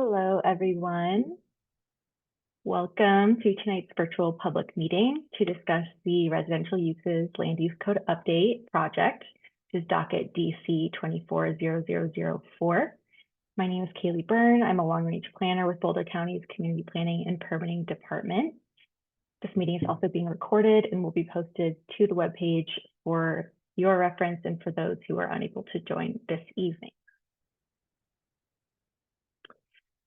Hello, everyone. Welcome to tonight's virtual public meeting to discuss the Residential Uses Land Use Code Update project, which is Docket DC-24-0004. My name is Kaylee Byrne. I'm a long-range planner with Boulder County's Community Planning and Permitting Department. This meeting is also being recorded and will be posted to the webpage for your reference and for those who are unable to join this evening.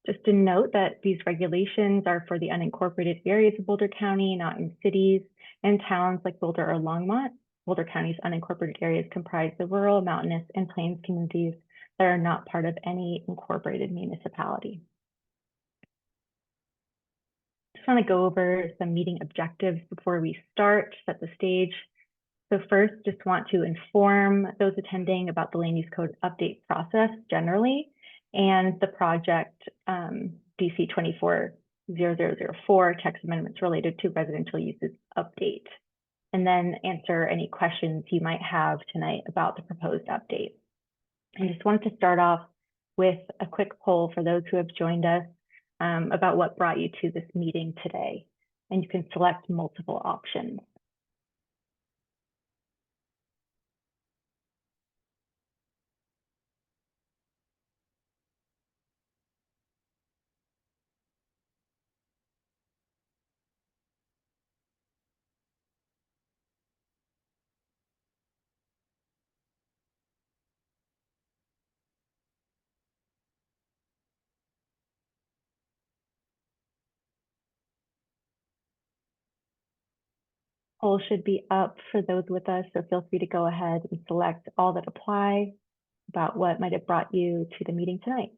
Just to note that these regulations are for the unincorporated areas of Boulder County, not in cities and towns like Boulder or Longmont. Boulder County's unincorporated areas comprise the rural, mountainous, and plains communities that are not part of any incorporated municipality. Just want to go over some meeting objectives before we start, set the stage. So first, just want to inform those attending about the Land Use Code update process generally, and the project DC-24-0004 text amendments related to residential uses update, and then answer any questions you might have tonight about the proposed update. I just wanted to start off with a quick poll for those who have joined us about what brought you to this meeting today, and you can select multiple options. Poll should be up for those with us, so feel free to go ahead and select all that apply about what might have brought you to the meeting tonight.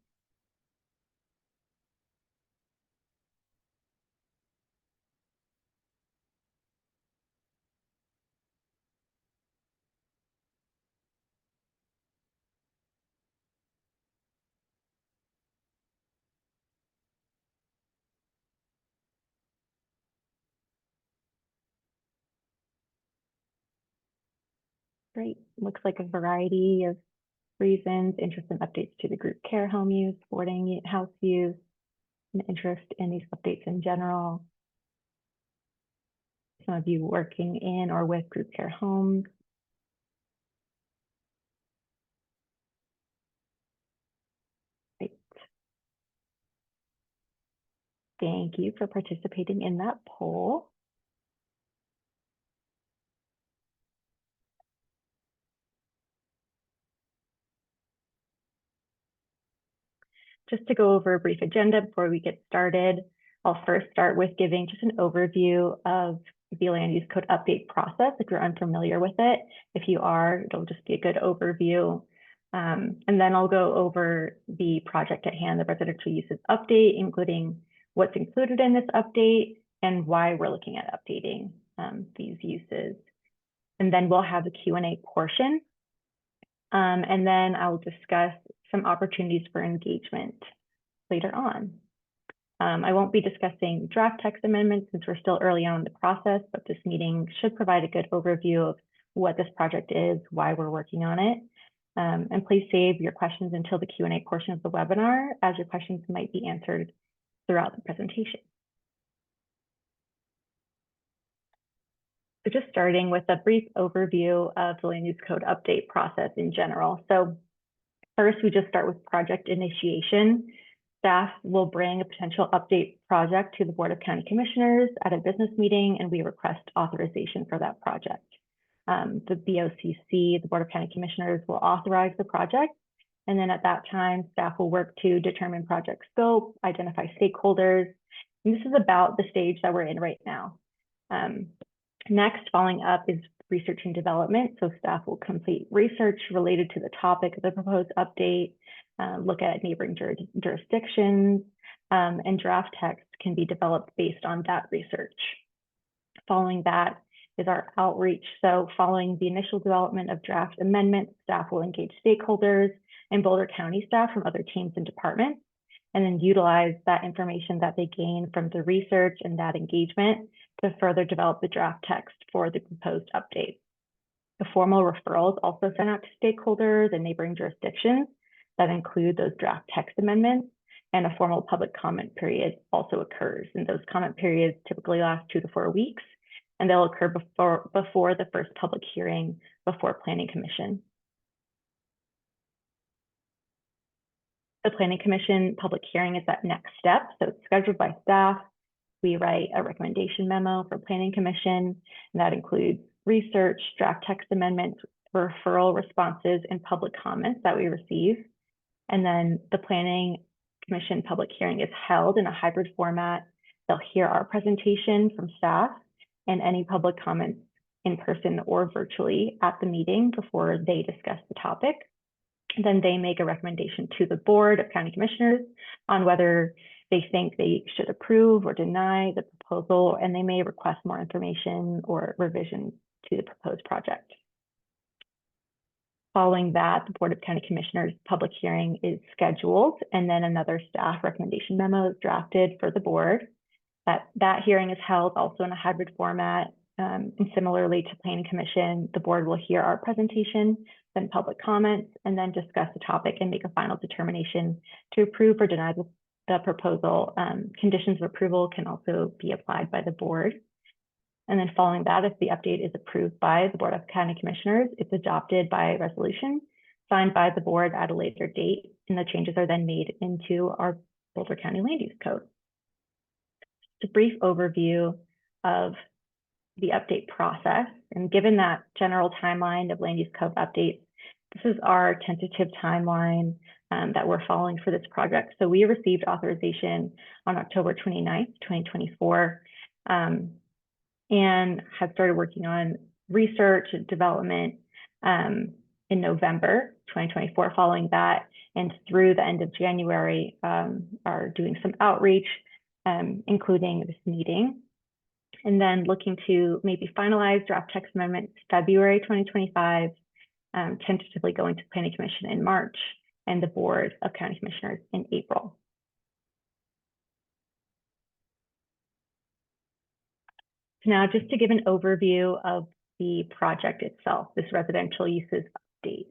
Great, looks like a variety of reasons: interest in updates to the group care home use, boarding house use, and interest in these updates in general. Some of you working in or with group care homes. Great. Thank you for participating in that poll. Just to go over a brief agenda before we get started, I'll first start with giving just an overview of the Land Use Code update process if you're unfamiliar with it. If you are, it'll just be a good overview. And then I'll go over the project at hand, the residential uses update, including what's included in this update and why we're looking at updating these uses. And then we'll have the Q&A portion. And then I'll discuss some opportunities for engagement later on. I won't be discussing draft text amendments since we're still early on in the process, but this meeting should provide a good overview of what this project is, why we're working on it. And please save your questions until the Q&A portion of the webinar, as your questions might be answered throughout the presentation. So just starting with a brief overview of the Land Use Code update process in general. So first, we just start with project initiation. Staff will bring a potential update project to the Board of County Commissioners at a business meeting, and we request authorization for that project. The BOCC, the Board of County Commissioners, will authorize the project, and then at that time, staff will work to determine project scope, identify stakeholders, and this is about the stage that we're in right now. Next, following up is research and development. So staff will complete research related to the topic of the proposed update, look at neighboring jurisdictions, and draft text can be developed based on that research. Following that is our outreach. So following the initial development of draft amendments, staff will engage stakeholders and Boulder County staff from other teams and departments, and then utilize that information that they gain from the research and that engagement to further develop the draft text for the proposed update. The formal referrals also sent out to stakeholders and neighboring jurisdictions that include those draft text amendments. and a formal public comment period also occurs. And those comment periods typically last 2 to 4 weeks, and they'll occur before the first public hearing before Planning Commission. The Planning Commission public hearing is that next step, so it's scheduled by staff. We write a recommendation memo for Planning Commission, and that includes research, draft text amendments, referral responses, and public comments that we receive. And then the Planning Commission public hearing is held in a hybrid format. They'll hear our presentation from staff and any public comments in person or virtually at the meeting before they discuss the topic. And then they make a recommendation to the Board of County Commissioners on whether they think they should approve or deny the proposal, and they may request more information or revisions to the proposed project. Following that, the Board of County Commissioners public hearing is scheduled, and then another staff recommendation memo is drafted for the board. That hearing is held also in a hybrid format, and similarly to Planning Commission, the board will hear our presentation, then public comments, and then discuss the topic and make a final determination to approve or deny the proposal. Conditions of approval can also be applied by the board. And then following that, if the update is approved by the Board of County Commissioners, it's adopted by resolution, signed by the board at a later date, and the changes are then made into our Boulder County Land Use Code. Just a brief overview of the update process. And given that general timeline of land use code updates, this is our tentative timeline that we're following for this project. So we received authorization on October 29th, 2024, and have started working on research and development in November 2024. Following that, and through the end of January, are doing some outreach, including this meeting. And then looking to maybe finalize draft text amendments February 2025, tentatively going to Planning Commission in March, and the Board of County Commissioners in April. So now just to give an overview of the project itself, this residential uses update.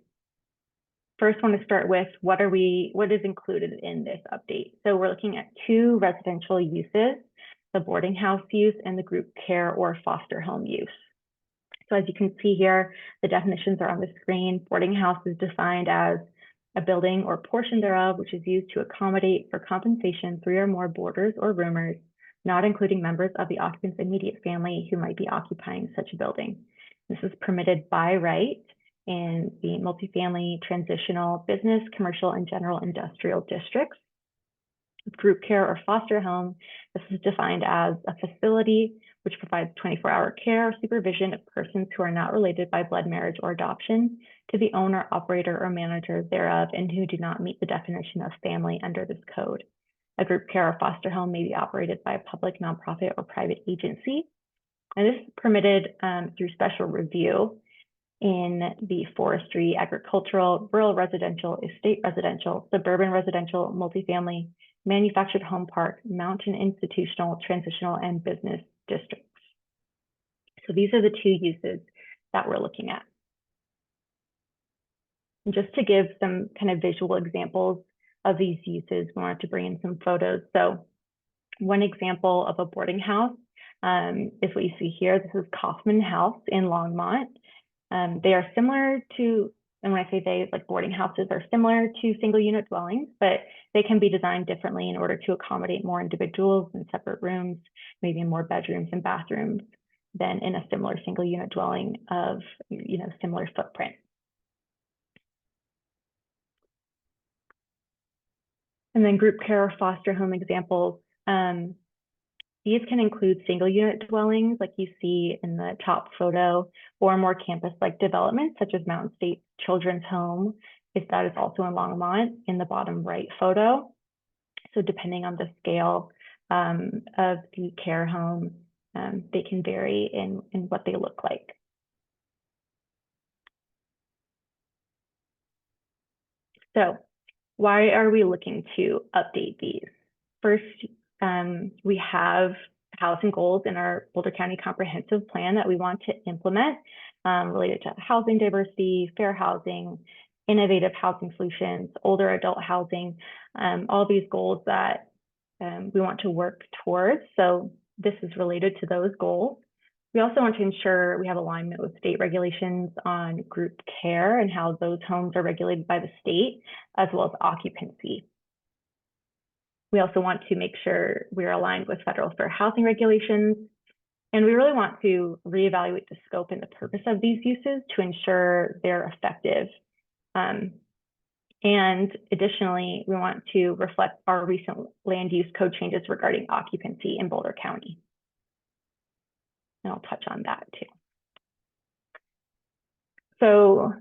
First, I want to start with what is included in this update. So we're looking at 2 residential uses, the boarding house use and the group care or foster home use. So as you can see here, the definitions are on the screen. Boarding house is defined as a building or portion thereof which is used to accommodate for compensation 3 or more boarders or roomers, not including members of the occupant's immediate family who might be occupying such a building. This is permitted by right in the multifamily, transitional, business, commercial, and general industrial districts. Group care or foster home, this is defined as a facility which provides 24-hour care or supervision of persons who are not related by blood, marriage, or adoption to the owner, operator, or manager thereof, and who do not meet the definition of family under this code. A group care or foster home may be operated by a public, nonprofit, or private agency. And this is permitted through special review in the forestry, agricultural, rural residential, estate residential, suburban residential, multifamily, manufactured home park, mountain institutional, transitional, and business districts. So these are the 2 uses that we're looking at. And just to give some kind of visual examples of these uses, we wanted to bring in some photos. So one example of a boarding house is what you see here. This is Kaufman House in Longmont. They are similar to, and when I say they, like boarding houses are similar to single unit dwellings, but they can be designed differently in order to accommodate more individuals in separate rooms, maybe more bedrooms and bathrooms than in a similar single unit dwelling of, similar footprint. And then group care or foster home examples. These can include single unit dwellings like you see in the top photo, or more campus-like developments such as Mountain State Children's Home, if that is also in Longmont in the bottom right photo. So depending on the scale of the care home, they can vary in what they look like. So why are we looking to update these? First, we have housing goals in our Boulder County Comprehensive Plan that we want to implement related to housing diversity, fair housing, innovative housing solutions, older adult housing, all these goals that we want to work towards. So this is related to those goals. We also want to ensure we have alignment with state regulations on group care and how those homes are regulated by the state, as well as occupancy. We also want to make sure we're aligned with federal fair housing regulations. And we really want to reevaluate the scope and the purpose of these uses to ensure they're effective. And additionally, we want to reflect our recent land use code changes regarding occupancy in Boulder County. And I'll touch on that too. So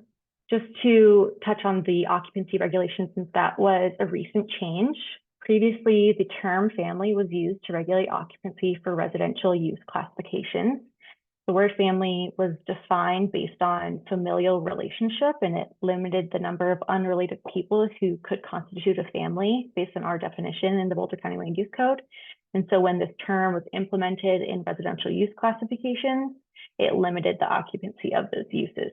just to touch on the occupancy regulations, since that was a recent change, previously the term family was used to regulate occupancy for residential use classifications. The word family was defined based on familial relationship, and it limited the number of unrelated people who could constitute a family based on our definition in the Boulder County Land Use Code. And so when this term was implemented in residential use classifications, it limited the occupancy of those uses.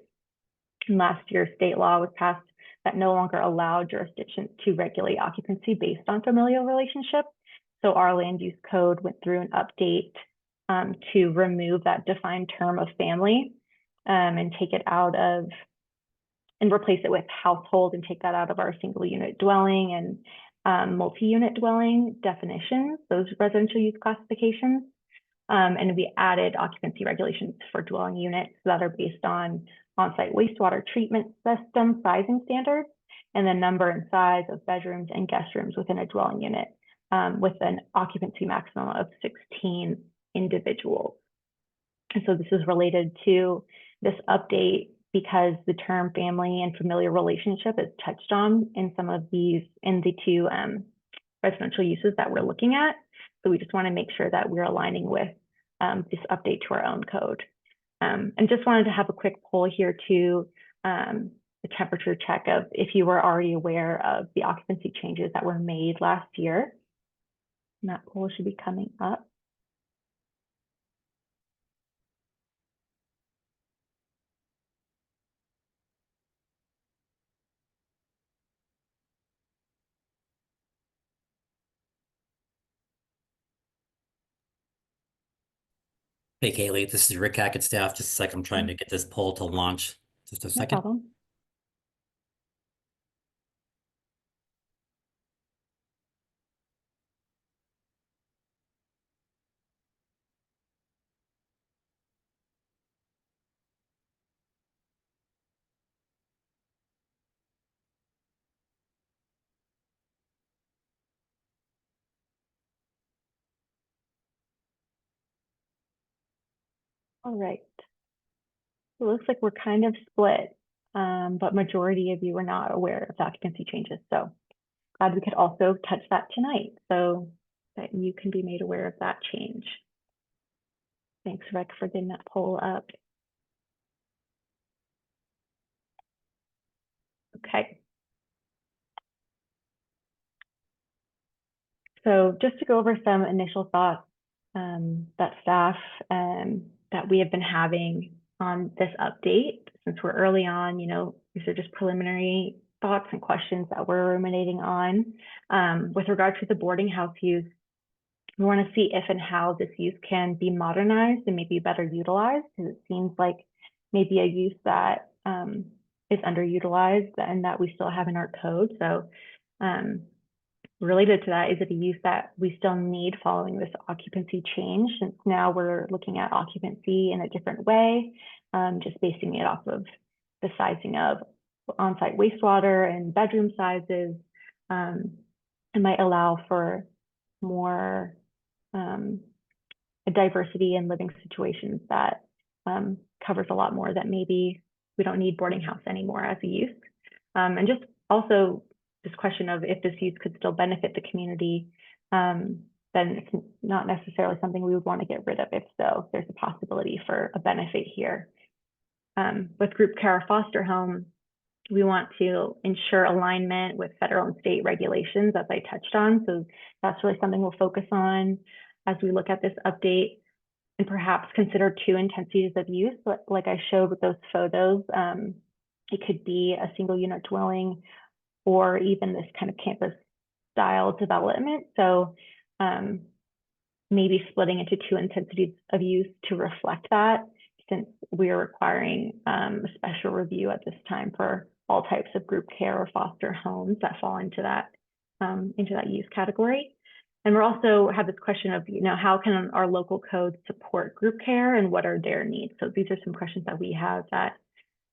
And last year, state law was passed that no longer allowed jurisdictions to regulate occupancy based on familial relationship. So our land use code went through an update to remove that defined term of family and take it out of, and replace it with household, and take that out of our single unit dwelling and multi-unit dwelling definitions, those residential use classifications. And we added occupancy regulations for dwelling units that are based on on-site wastewater treatment system sizing standards, and the number and size of bedrooms and guest rooms within a dwelling unit with an occupancy maximum of 16 individuals. And so this is related to this update because the term family and familiar relationship is touched on in some of these, in the two residential uses that we're looking at. So we just want to make sure that we're aligning with this update to our own code. And just wanted to have a quick poll here to the temperature check of if you were already aware of the occupancy changes that were made last year. And that poll should be coming up. Hey, Kaylee, this is Rick Hackett staff. Just a second, I'm trying to get this poll to launch. Just a second. No problem. All right. It looks like we're kind of split, but majority of you are not aware of the occupancy changes. So glad we could also touch that tonight so that you can be made aware of that change. Thanks, Rick, for getting that poll up. Okay. So just to go over some initial thoughts that staff that we have been having on this update, since we're early on, you know, these are just preliminary thoughts and questions that we're ruminating on. With regard to the boarding house use, we want to see if and how this use can be modernized and maybe better utilized, because it seems like maybe a use that is underutilized and that we still have in our code. So related to that, is it a use that we still need following this occupancy change? Since now we're looking at occupancy in a different way, just basing it off of the sizing of on-site wastewater and bedroom sizes. It might allow for more a diversity in living situations that covers a lot more, that maybe we don't need boarding house anymore as a use. And just also this question of if this use could still benefit the community, then it's not necessarily something we would want to get rid of. If so, there's a possibility for a benefit here. With group care or foster home, we want to ensure alignment with federal and state regulations, as I touched on. So that's really something we'll focus on as we look at this update, and perhaps consider two intensities of use, like I showed with those photos. It could be a single unit dwelling or even this kind of campus style development. So maybe splitting into two intensities of use to reflect that, since we are requiring a special review at this time for all types of group care or foster homes that fall into that use category. And we're also have this question of, how can our local codes support group care and what are their needs? So these are some questions that we have that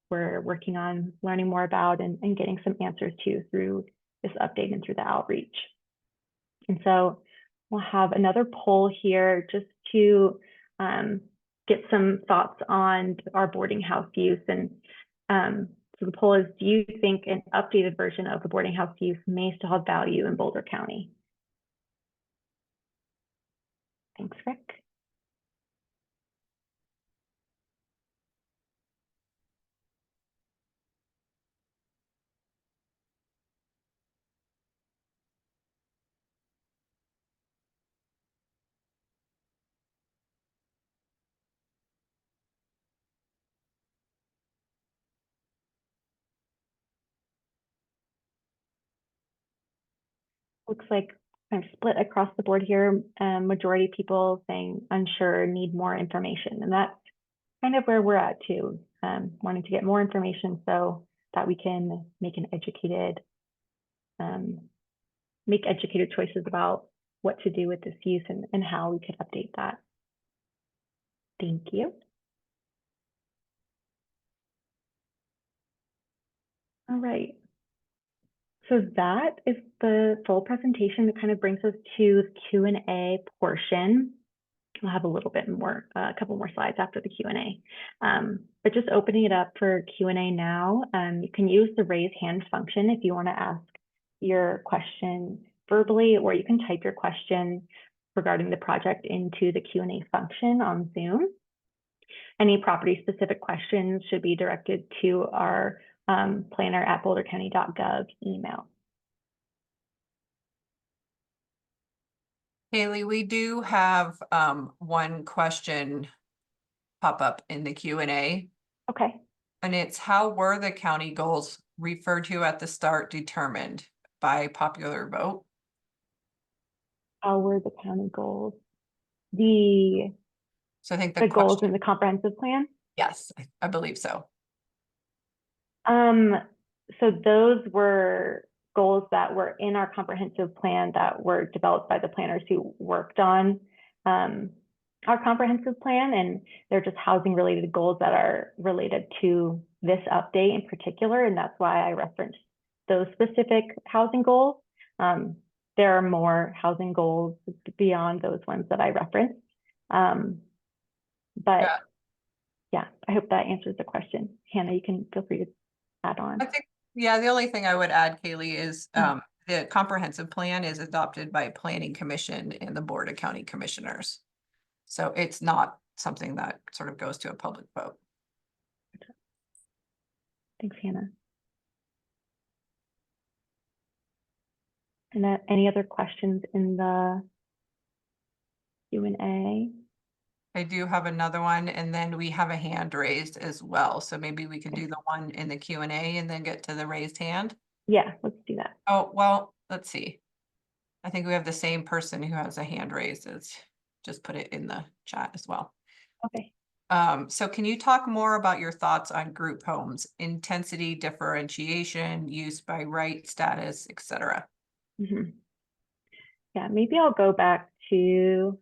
we're working on learning more about and getting some answers to through this update and through the outreach. And so we'll have another poll here just to get some thoughts on our boarding house use. And so the poll is, do you think an updated version of the boarding house use may still have value in Boulder County? Thanks, Rick. Looks like kind of split across the board here. Majority of people saying unsure, need more information. And that's kind of where we're at too, wanting to get more information so that we can make educated choices about what to do with this use and how we could update that. Thank you. All right. So that is the full presentation. That kind of brings us to the Q&A portion. We'll have a little bit more, a couple more slides after the Q&A. But just opening it up for Q&A now, you can use the raise hand function if you want to ask your question verbally, or you can type your question regarding the project into the Q&A function on Zoom. Any property-specific questions should be directed to our planner@bouldercounty.gov email. Haley, we do have one question pop up in the Q&A. Okay. And it's, how were the county goals referred to at the start determined? By popular vote? How were the county goals? So I think the goals in the comprehensive plan? Yes, I believe so. So those were goals that were in our comprehensive plan that were developed by the planners who worked on our comprehensive plan, and they're just housing related goals that are related to this update in particular, and that's why I referenced those specific housing goals. There are more housing goals beyond those ones that I referenced. But yeah, I hope that answers the question. Hannah, you can feel free to add on. I think, yeah, the only thing I would add, Kaylee, is the comprehensive plan is adopted by Planning Commission and the Board of County Commissioners. So it's not something that sort of goes to a public vote. Thanks, Hannah. And any other questions in the Q&A? I do have another one, and then we have a hand raised as well. So maybe we can do the one in the Q&A and then get to the raised hand. Yeah, let's do that. Oh, well, let's see. I think we have the same person who has a hand raised. As just put it in the chat as well. Okay. So can you talk more about your thoughts on group homes, intensity, differentiation, use by right, status, etc.? Mm-hmm. Yeah, maybe I'll go back to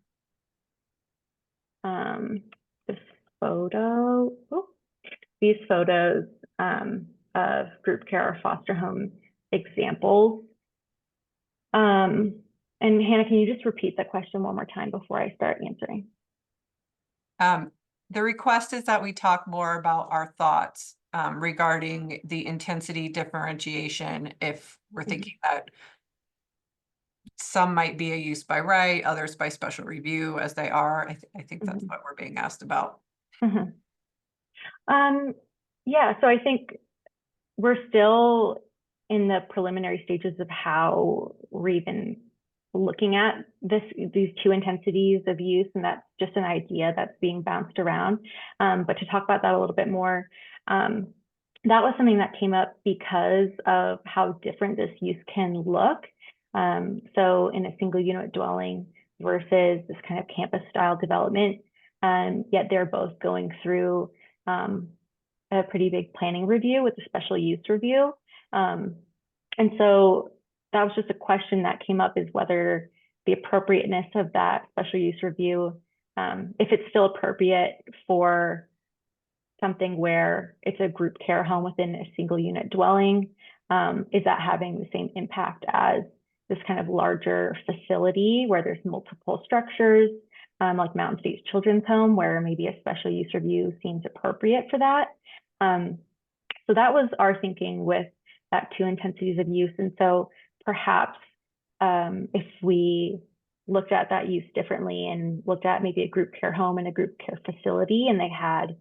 this photo. Oh, these photos of group care or foster home examples. And Hannah, can you just repeat the question one more time before I start answering? The request is that we talk more about our thoughts regarding the intensity differentiation, if we're thinking that some might be a use by right, others by special review, as they are. I think that's what we're being asked about. Yeah, so I think we're still in the preliminary stages of how we're even looking at these two intensities of use, and that's just an idea that's being bounced around. But to talk about that a little bit more, that was something that came up because of how different this use can look. So in a single unit dwelling versus this kind of campus style development, yet they're both going through a pretty big planning review with a special use review. And so that was just a question that came up, is whether the appropriateness of that special use review, if it's still appropriate for something where it's a group care home within a single unit dwelling, is that having the same impact as this kind of larger facility where there's multiple structures, like Mountain States Children's Home, where maybe a special use review seems appropriate for that. So that was our thinking with that two intensities of use. And so perhaps if we looked at that use differently and looked at maybe a group care home and a group care facility, and they had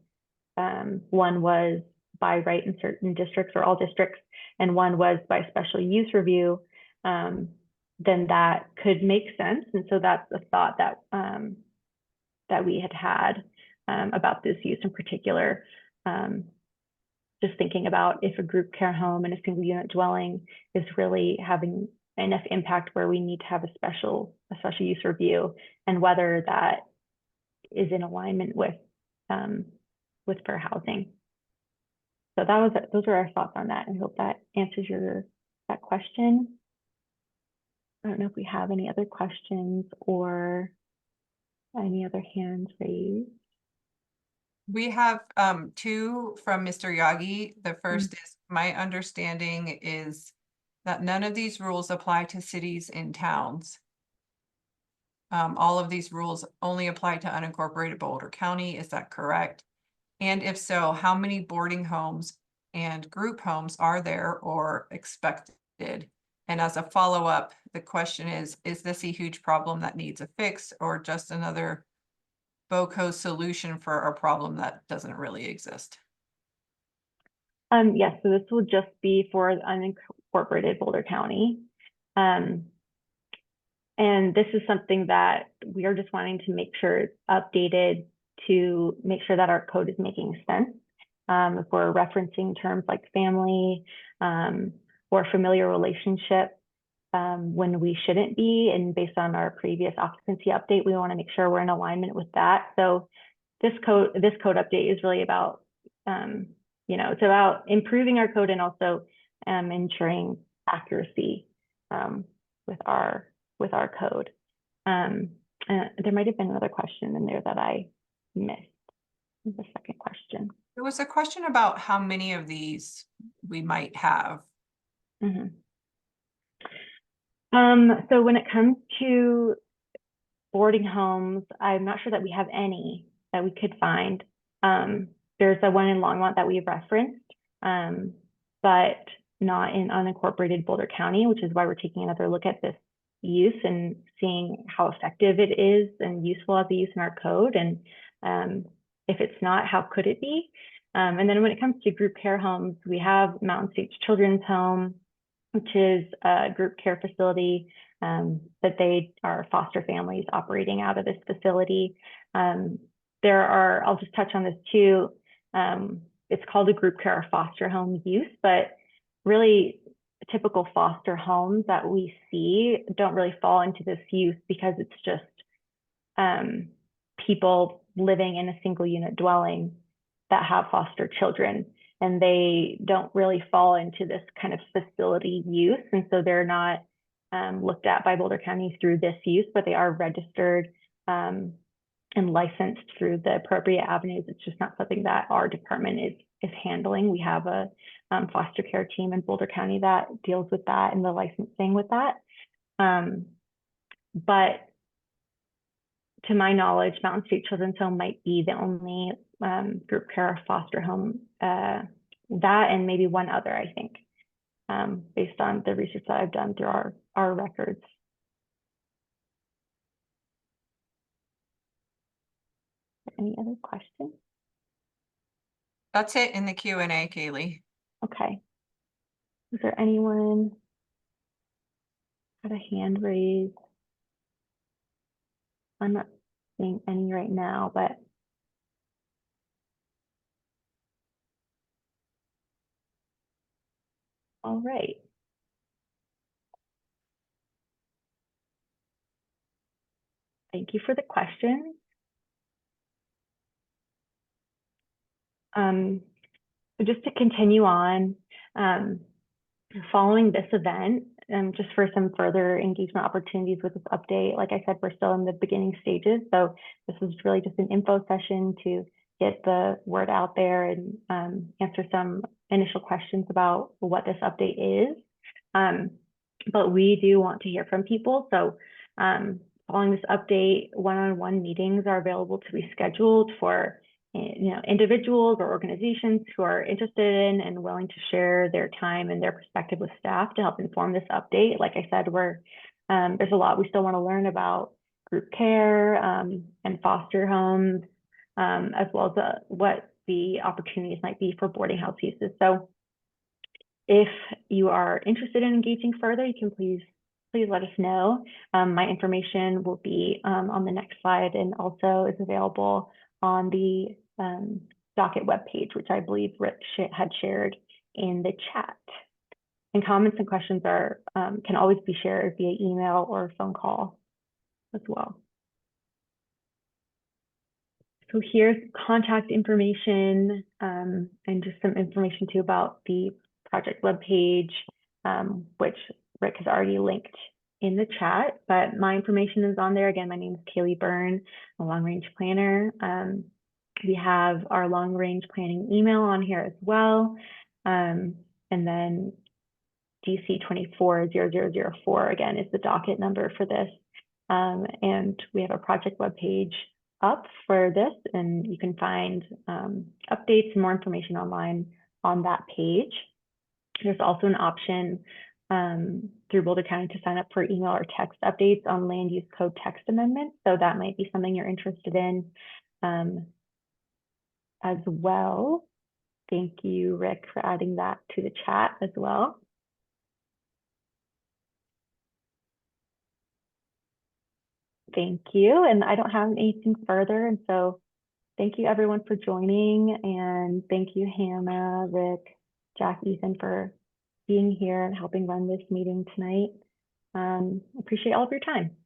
one was by right in certain districts or all districts, and one was by special use review, then that could make sense. And so that's the thought that that we had about this use in particular. Just thinking about if a group care home and a single unit dwelling is really having enough impact where we need to have a special use review, and whether that is in alignment with fair housing. So those are our thoughts on that, and I hope that answers that question. I don't know if we have any other questions or any other hands raised. We have two from Mr. Yagi. The first is, my understanding is that none of these rules apply to cities and towns. All of these rules only apply to unincorporated Boulder County. Is that correct? And if so, how many boarding homes and group homes are there or expected? And as a follow-up, the question is this a huge problem that needs a fix, or just another BOCO solution for a problem that doesn't really exist? Yes, so this will just be for unincorporated Boulder County. And this is something that we are just wanting to make sure it's updated to make sure that our code is making sense. If we're referencing terms like family or familiar relationship, when we shouldn't be, and based on our previous occupancy update, we want to make sure we're in alignment with that. So this code update is really about, it's about improving our code and also ensuring accuracy with our code. There might have been another question in there that I missed. The second question. There was a question about how many of these we might have. Mm-hmm. So when it comes to boarding homes, I'm not sure that we have any that we could find. There's a one in Longmont that we've referenced, but not in unincorporated Boulder County, which is why we're taking another look at this use and seeing how effective it is and useful as a use in our code. And if it's not, how could it be? And then when it comes to group care homes, we have Mountain States Children's Home, which is a group care facility that they are foster families operating out of this facility. I'll just touch on this too. It's called a group care or foster home use, but really typical foster homes that we see don't really fall into this use, because it's just people living in a single unit dwelling that have foster children, and they don't really fall into this kind of facility use. And so they're not looked at by Boulder County through this use, but they are registered and licensed through the appropriate avenues. It's just not something that our department is handling. We have a foster care team in Boulder County that deals with that and the licensing with that. But to my knowledge, Mountain State Children's Home might be the only group care or foster home, that and maybe one other, I think, based on the research that I've done through our records. Any other questions? That's it in the Q&A, Kaylee. Okay. Is there anyone had a hand raised? I'm not seeing any right now, but All right. Thank you for the question. So just to continue on, following this event, just for some further engagement opportunities with this update, like I said, we're still in the beginning stages. So this was really just an info session to get the word out there and answer some initial questions about what this update is. But we do want to hear from people. So following this update, one-on-one meetings are available to be scheduled for individuals or organizations who are interested in and willing to share their time and their perspective with staff to help inform this update. Like I said, there's a lot we still want to learn about group care and foster homes, as well as what the opportunities might be for boarding house uses. So if you are interested in engaging further, you can please let us know. My information will be on the next slide and also is available on the Docket webpage, which I believe Rick had shared in the chat. And comments and questions can always be shared via email or phone call as well. So here's contact information and just some information too about the project webpage, which Rick has already linked in the chat, but my information is on there. Again, my name is Kaylee Byrne, a long-range planner. We have our long-range planning email on here as well. And then DC-24-0004, again, is the docket number for this. And we have a project webpage up for this, and you can find updates and more information online on that page. There's also an option through Boulder County to sign up for email or text updates on land use code text amendments. So that might be something you're interested in as well. Thank you, Rick, for adding that to the chat as well. Thank you. And I don't have anything further. And so thank you everyone for joining. And thank you, Hannah, Rick, Jack, Ethan, for being here and helping run this meeting tonight. Appreciate all of your time.